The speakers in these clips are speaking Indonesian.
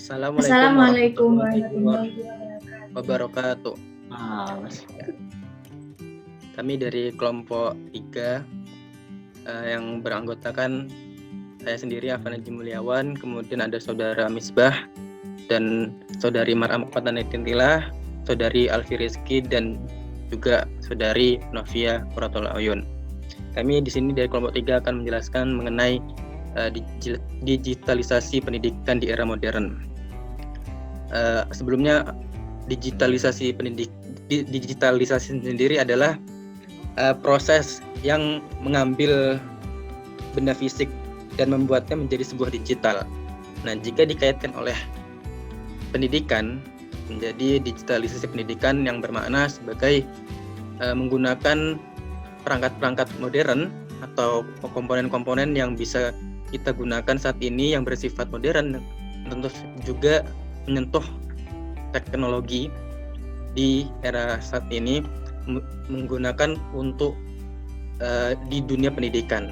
Assalamualaikum Assalamualaikum warahmatullahi warahmatullahi wabarakatuh. wabarakatuh. Kami dari kelompok 3 yang beranggotakan saya sendiri Afan Haji Mulyawan, kemudian ada saudara Misbah dan saudari Mar'am Qatanatintilah, saudari Alfi Rizki dan juga saudari Novia Qurratul Ayun. Kami di sini dari kelompok 3 akan menjelaskan mengenai digitalisasi pendidikan di era modern. Sebelumnya digitalisasi sendiri adalah proses yang mengambil benda fisik dan membuatnya menjadi sebuah digital. Nah, jika dikaitkan oleh pendidikan, menjadi digitalisasi pendidikan yang bermakna sebagai menggunakan perangkat-perangkat modern atau komponen-komponen yang bisa kita gunakan saat ini yang bersifat modern, tentu juga menyentuh teknologi di era saat ini menggunakan untuk di dunia pendidikan.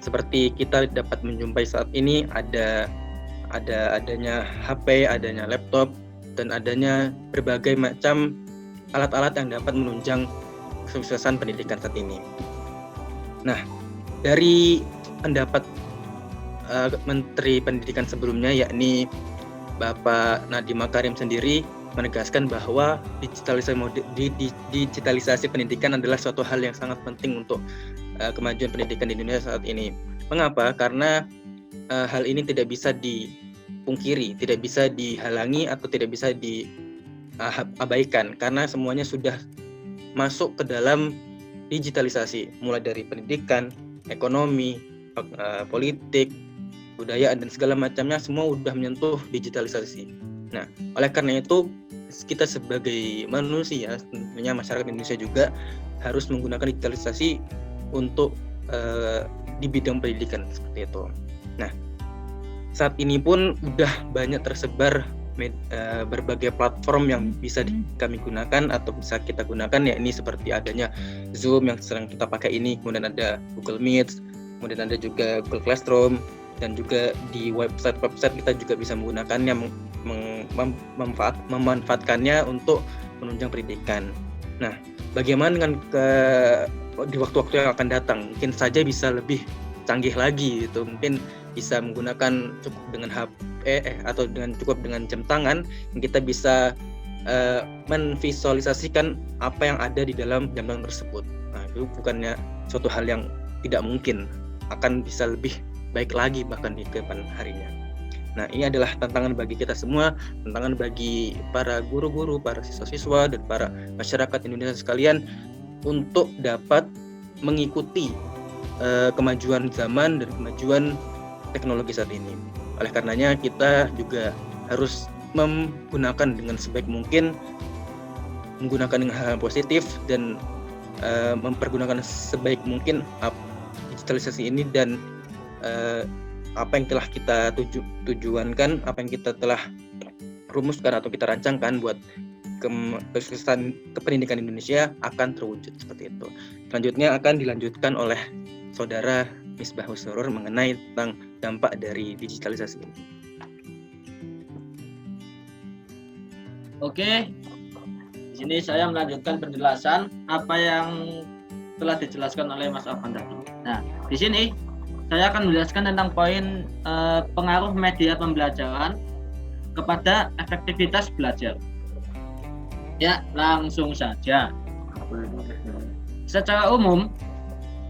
Seperti kita dapat menjumpai saat ini adanya HP, adanya laptop, dan adanya berbagai macam alat-alat yang dapat menunjang kesuksesan pendidikan saat ini. Nah, dari pendapat Menteri Pendidikan sebelumnya, yakni Bapak Nadiem Makarim sendiri menegaskan bahwa digitalisasi pendidikan adalah suatu hal yang sangat penting untuk kemajuan pendidikan di Indonesia saat ini. Mengapa? Karena hal ini tidak bisa dipungkiri, tidak bisa dihalangi atau tidak bisa diabaikan karena semuanya sudah masuk ke dalam digitalisasi, mulai dari pendidikan, ekonomi, politik, budaya, dan segala macamnya semua sudah menyentuh digitalisasi. Nah, oleh karena itu kita sebagai manusia, tentunya masyarakat Indonesia juga harus menggunakan digitalisasi untuk di bidang pendidikan seperti itu. Nah, saat ini pun sudah banyak tersebar berbagai platform yang bisa kami gunakan atau bisa kita gunakan, yakni seperti adanya Zoom yang sedang kita pakai ini, kemudian ada Google Meet, kemudian ada juga Google Classroom, dan juga di website kita juga bisa menggunakannya, memanfaatkannya untuk menunjang pendidikan. Nah, bagaimana dengan di waktu-waktu yang akan datang? Mungkin saja bisa lebih canggih lagi gitu, mungkin bisa menggunakan cukup dengan HP atau cukup dengan jam tangan yang kita bisa menvisualisasikan apa yang ada di dalam jam tangan tersebut. Nah, itu bukannya suatu hal yang tidak mungkin, akan bisa lebih baik lagi bahkan di kedepan harinya. Nah, ini adalah tantangan bagi kita semua, tantangan bagi para guru-guru, para siswa-siswa, dan para masyarakat Indonesia sekalian untuk dapat mengikuti kemajuan zaman dan kemajuan teknologi saat ini. Oleh karenanya kita juga harus menggunakan dengan sebaik mungkin, menggunakan dengan hal positif dan mempergunakan sebaik mungkin digitalisasi ini dan apa yang telah kita tujuankan, apa yang kita telah rumuskan atau kita rancangkan buat kesuksesan kependidikan Indonesia akan terwujud seperti itu. Selanjutnya akan dilanjutkan oleh saudara Misbah Surur mengenai tentang dampak dari digitalisasi ini. Oke, di sini saya melanjutkan penjelasan apa yang telah dijelaskan oleh Mas Afan tadi. Nah, di sini saya akan menjelaskan tentang poin pengaruh media pembelajaran kepada efektivitas belajar. Ya, langsung saja. Secara umum,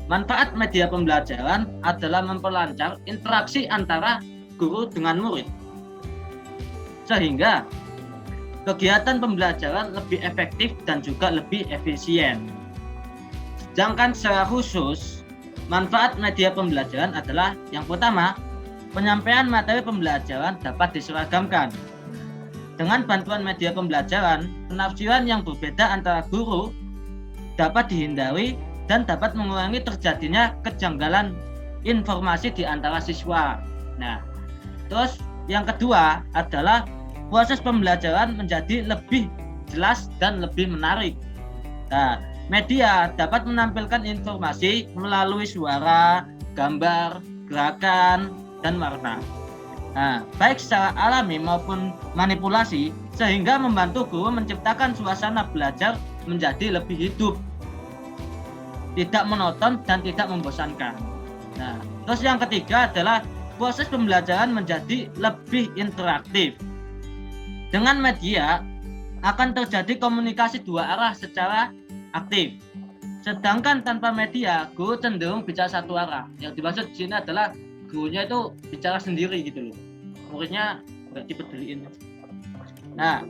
manfaat media pembelajaran adalah memperlancar interaksi antara guru dengan murid, sehingga kegiatan pembelajaran lebih efektif dan juga lebih efisien. Sedangkan secara khusus, manfaat media pembelajaran adalah yang pertama, penyampaian materi pembelajaran dapat diseragamkan. Dengan bantuan media pembelajaran, penafsiran yang berbeda antara guru dapat dihindari dan dapat mengurangi terjadinya kejanggalan informasi di antara siswa. Nah, terus yang kedua adalah proses pembelajaran menjadi lebih jelas dan lebih menarik. Nah, media dapat menampilkan informasi melalui suara, gambar, gerakan, dan warna. baik secara alami maupun manipulasi, sehingga membantu guru menciptakan suasana belajar menjadi lebih hidup, tidak monoton dan tidak membosankan. Nah, terus yang ketiga adalah proses pembelajaran menjadi lebih interaktif. Dengan media akan terjadi komunikasi dua arah secara aktif. Sedangkan tanpa media, guru cenderung bicara satu arah. Yang dimaksud di sini adalah gurunya itu bicara sendiri gitu loh. Muridnya nggak dipeduliin. Nah,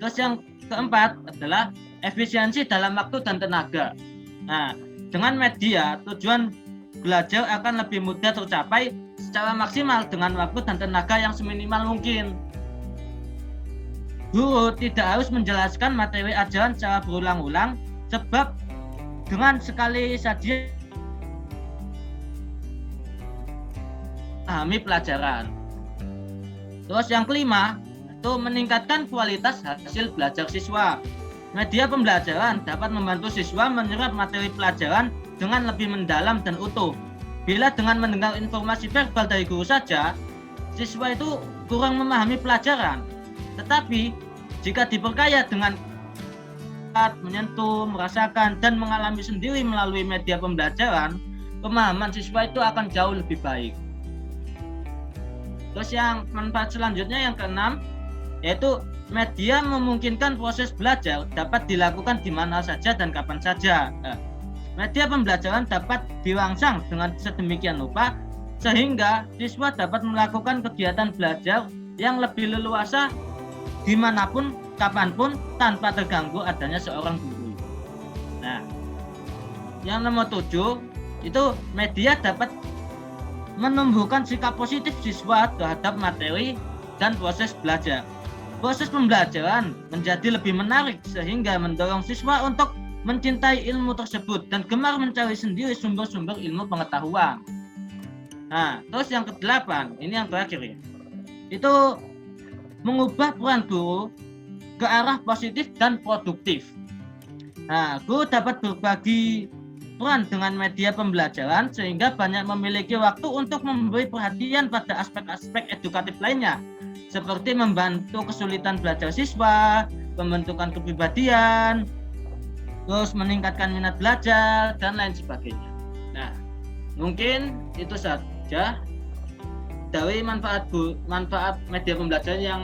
terus yang keempat adalah efisiensi dalam waktu dan tenaga. Nah, dengan media tujuan belajar akan lebih mudah tercapai secara maksimal dengan waktu dan tenaga yang seminimal mungkin. Guru tidak harus menjelaskan materi ajaran secara berulang-ulang, sebab dengan sekali saja memahami pelajaran. Terus yang kelima, itu meningkatkan kualitas hasil belajar siswa. Media pembelajaran dapat membantu siswa menyerap materi pelajaran dengan lebih mendalam dan utuh. Bila dengan mendengar informasi verbal dari guru saja, siswa itu kurang memahami pelajaran. Tetapi jika diperkaya dengan menyentuh, merasakan, dan mengalami sendiri melalui media pembelajaran, pemahaman siswa itu akan jauh lebih baik. Terus yang manfaat selanjutnya yang keenam, yaitu media memungkinkan proses belajar dapat dilakukan di mana saja dan kapan saja. Media pembelajaran dapat dirangsang dengan sedemikian rupa sehingga siswa dapat melakukan kegiatan belajar yang lebih leluasa dimanapun, kapanpun, tanpa terganggu adanya seorang guru. Nah, yang nomor 7 itu media dapat menumbuhkan sikap positif siswa terhadap materi dan proses belajar. Proses pembelajaran menjadi lebih menarik sehingga mendorong siswa untuk mencintai ilmu tersebut dan gemar mencari sendiri sumber-sumber ilmu pengetahuan. Nah, terus yang ke-8, ini yang terakhir ya. Itu mengubah peran guru ke arah positif dan produktif. Nah, guru dapat berbagi peran dengan media pembelajaran sehingga banyak memiliki waktu untuk memberi perhatian pada aspek-aspek edukatif lainnya, seperti membantu kesulitan belajar siswa, pembentukan kepribadian, terus meningkatkan minat belajar, dan lain sebagainya. Nah, mungkin itu saja dari manfaat media pembelajaran yang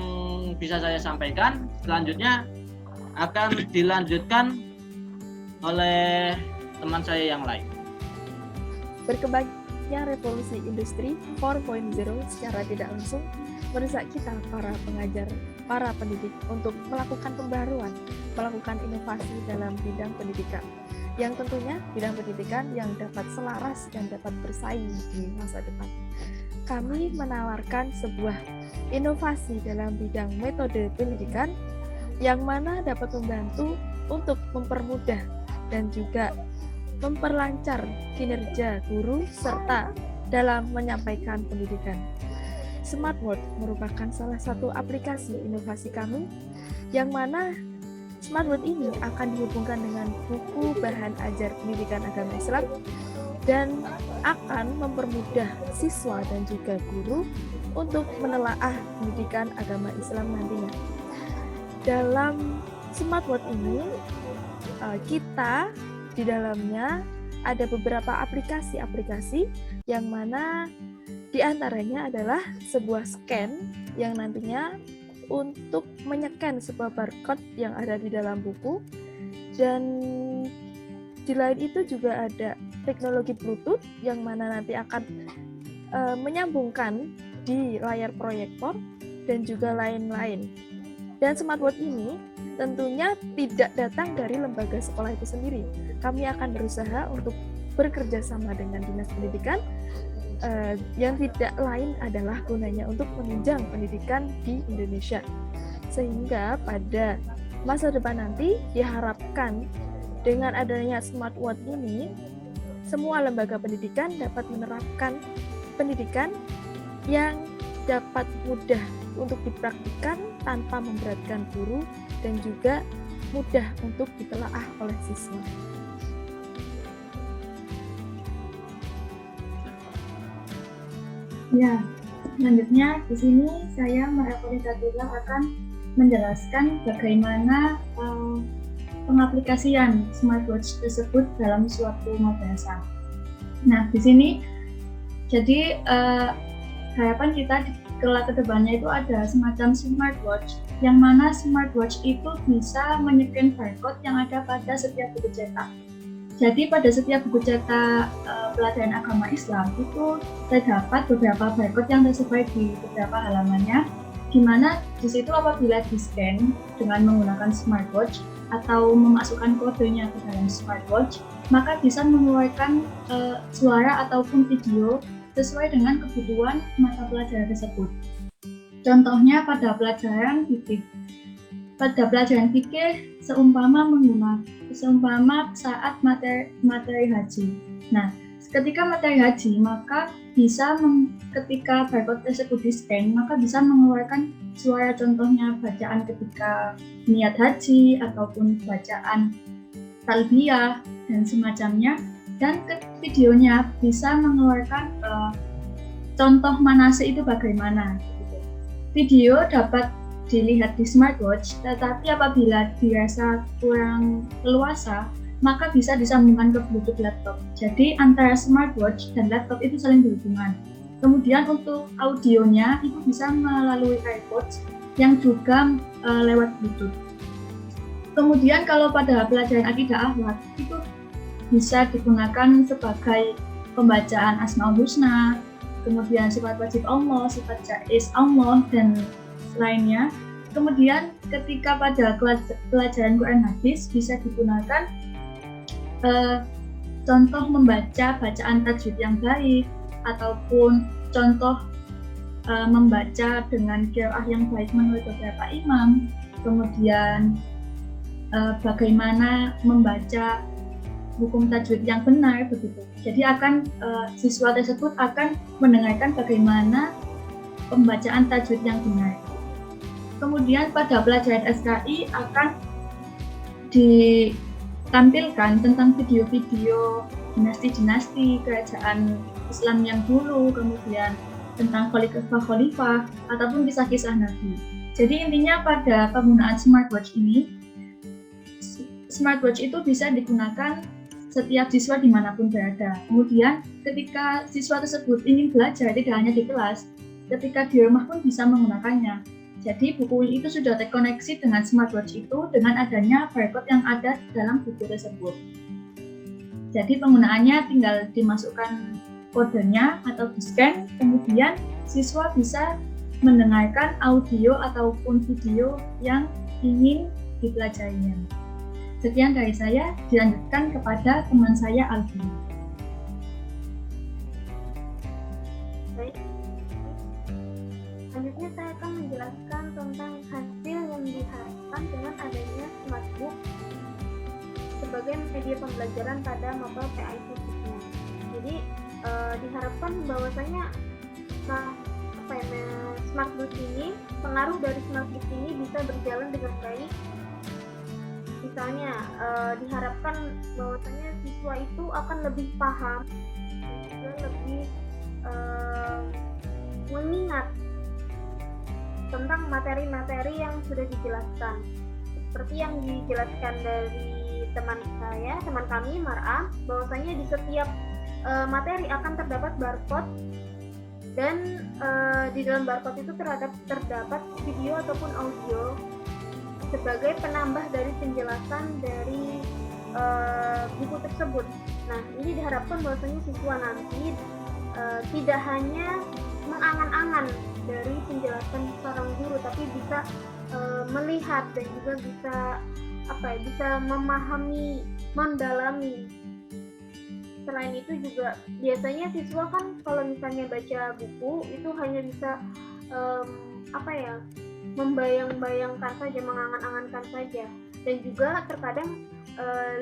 bisa saya sampaikan. Selanjutnya akan dilanjutkan oleh teman saya yang lain. Berkembangnya revolusi industri 4.0 secara tidak langsung mendesak kita para pengajar, para pendidik untuk melakukan pembaruan, melakukan inovasi dalam bidang pendidikan, yang tentunya bidang pendidikan yang dapat selaras dan dapat bersaing di masa depan. Kami menawarkan sebuah inovasi dalam bidang metode pendidikan yang mana dapat membantu untuk mempermudah dan juga memperlancar kinerja guru serta dalam menyampaikan pendidikan. SmartWord merupakan salah satu aplikasi inovasi kami yang mana SmartWord ini akan dihubungkan dengan buku bahan ajar pendidikan agama Islam dan akan mempermudah siswa dan juga guru untuk menelaah pendidikan agama Islam nantinya. Dalam SmartWord ini kita di dalamnya ada beberapa aplikasi-aplikasi yang mana diantaranya adalah sebuah scan yang nantinya untuk menyeken sebuah barcode yang ada di dalam buku, dan di lain itu juga ada teknologi Bluetooth yang mana nanti akan menyambungkan di layar proyektor dan juga lain-lain. Dan SmartWord ini tentunya tidak datang dari lembaga sekolah itu sendiri. Kami akan berusaha untuk bekerja sama dengan Dinas Pendidikan yang tidak lain adalah gunanya untuk menunjang pendidikan di Indonesia. Sehingga pada masa depan nanti diharapkan dengan adanya SmartWord ini, semua lembaga pendidikan dapat menerapkan pendidikan yang dapat mudah untuk dipraktikkan tanpa memberatkan guru dan juga mudah untuk ditelaah oleh siswa. Ya, Selanjutnya di sini saya akan menjelaskan bagaimana pengaplikasian smartwatch tersebut dalam suatu madrasah. Nah, di sini jadi harapan kita di kelak kedepannya itu ada semacam smartwatch, yang mana smartwatch itu bisa menyekan barcode yang ada pada setiap buku cetak. Jadi pada setiap buku cetak pelajaran agama Islam itu terdapat beberapa barcode yang tersebar di beberapa halamannya, di mana di situ apabila di-scan dengan menggunakan smartwatch atau memasukkan kodenya ke dalam smartwatch, maka bisa mengeluarkan suara ataupun video sesuai dengan kebutuhan mata pelajaran tersebut. Contohnya pada pelajaran fikih. Pada pelajaran fikih seumpama saat materi haji. Nah, ketika materi haji, maka bisa ketika barcode tersebut di-scan, maka bisa mengeluarkan suara, contohnya bacaan ketika niat haji ataupun bacaan talbiyah dan semacamnya, dan videonya bisa mengeluarkan contoh manasik itu bagaimana. Video dapat dilihat di smartwatch, tetapi apabila dirasa kurang leluasa, maka bisa disambungkan ke Bluetooth laptop. Jadi antara smartwatch dan laptop itu saling berhubungan. Kemudian untuk audionya itu bisa melalui AirPods yang juga lewat Bluetooth. Kemudian kalau pada pelajaran akidah akhlak itu bisa digunakan sebagai pembacaan Asmaul Husna, kemudian sifat wajib Allah, sifat jaiz Allah, dan lainnya. Kemudian ketika pada pelajaran Quran hadis bisa digunakan contoh membaca bacaan tajwid yang baik, ataupun contoh membaca dengan qiraah yang baik menurut beberapa imam, kemudian bagaimana membaca hukum tajwid yang benar, begitu. Jadi siswa tersebut akan mendengarkan bagaimana pembacaan tajwid yang benar. Kemudian pada pelajaran SKI akan ditampilkan tentang video-video dinasti-dinasti kerajaan Islam yang dulu, kemudian tentang khalifah-khalifah ataupun kisah-kisah Nabi. Jadi intinya pada penggunaan smartwatch ini, smartwatch itu bisa digunakan setiap siswa dimanapun berada. Kemudian ketika siswa tersebut ingin belajar tidak hanya di kelas, ketika di rumah pun bisa menggunakannya. Jadi buku itu sudah terkoneksi dengan smartwatch itu dengan adanya barcode yang ada dalam buku tersebut. Jadi penggunaannya tinggal dimasukkan kodenya atau di-scan, kemudian siswa bisa mendengarkan audio ataupun video yang ingin dipelajarinya. Sekian dari saya, dilanjutkan kepada teman saya Alfi. Baik. Selanjutnya saya akan menjelaskan tentang hasil yang diharapkan dengan adanya smartbook sebagai media pembelajaran pada mapel PAI khususnya. Jadi diharapkan bahwasanya smartbook ini, pengaruh dari smartbook ini bisa berjalan dengan baik. Misalnya diharapkan bahwasanya siswa itu akan lebih paham dan juga lebih mengingat tentang materi-materi yang sudah dijelaskan. Seperti yang dijelaskan dari teman kami Mar'a, bahwasanya di setiap materi akan terdapat barcode, dan di dalam barcode itu terdapat video ataupun audio sebagai penambah dari penjelasan dari buku tersebut. Nah, ini diharapkan bahwasanya siswa nanti tidak hanya mengangan-angan dari penjelasan seorang guru, tapi bisa melihat dan juga bisa memahami, mendalami. Selain itu juga biasanya siswa kan kalau misalnya baca buku itu hanya bisa membayang-bayangkan saja, mengangan-angankan saja, dan juga terkadang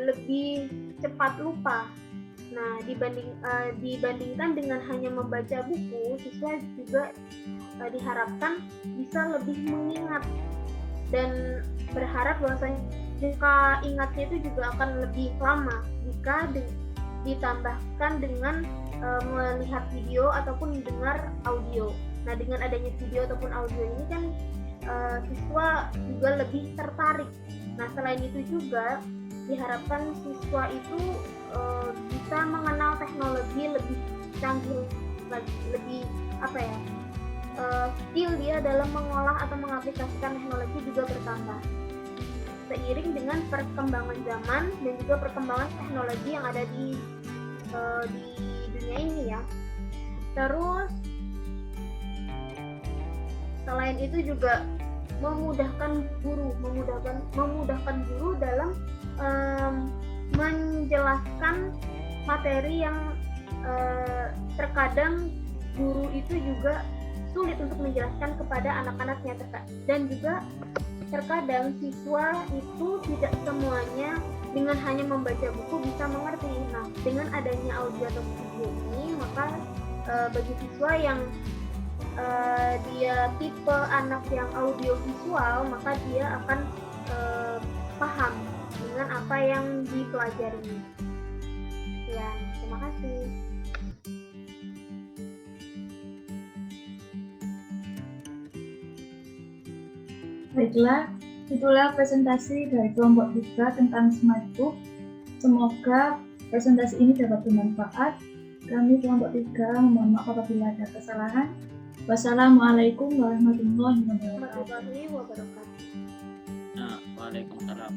lebih cepat lupa. Nah, dibandingkan dengan hanya membaca buku, siswa juga diharapkan bisa lebih mengingat, dan berharap bahwasanya jika ingatnya itu juga akan lebih lama jika ditambahkan dengan melihat video ataupun mendengar audio. Nah, dengan adanya video ataupun audio ini kan siswa juga lebih tertarik. Nah, selain itu juga diharapkan siswa itu bisa mengenal teknologi lebih canggih lagi, lebih skill dia dalam mengolah atau mengaplikasikan teknologi juga bertambah seiring dengan perkembangan zaman dan juga perkembangan teknologi yang ada di dunia ini ya. Terus selain itu juga memudahkan guru dalam menjelaskan materi yang terkadang guru itu juga sulit untuk menjelaskan kepada anak-anaknya, dan juga terkadang siswa itu tidak semuanya dengan hanya membaca buku bisa mengerti. Nah, dengan adanya audio atau video ini, maka bagi siswa yang dia tipe anak yang audio visual, maka dia akan paham dengan apa yang dipelajari. Ya, terima kasih. Baiklah, itulah presentasi dari kelompok 3 tentang Smart Book. Semoga presentasi ini dapat bermanfaat. Kami kelompok 3 mohon maaf apabila ada kesalahan. Wassalamualaikum warahmatullahi wabarakatuh. Warahmatullahi wabarakatuh. Nah, waalaikumsalam.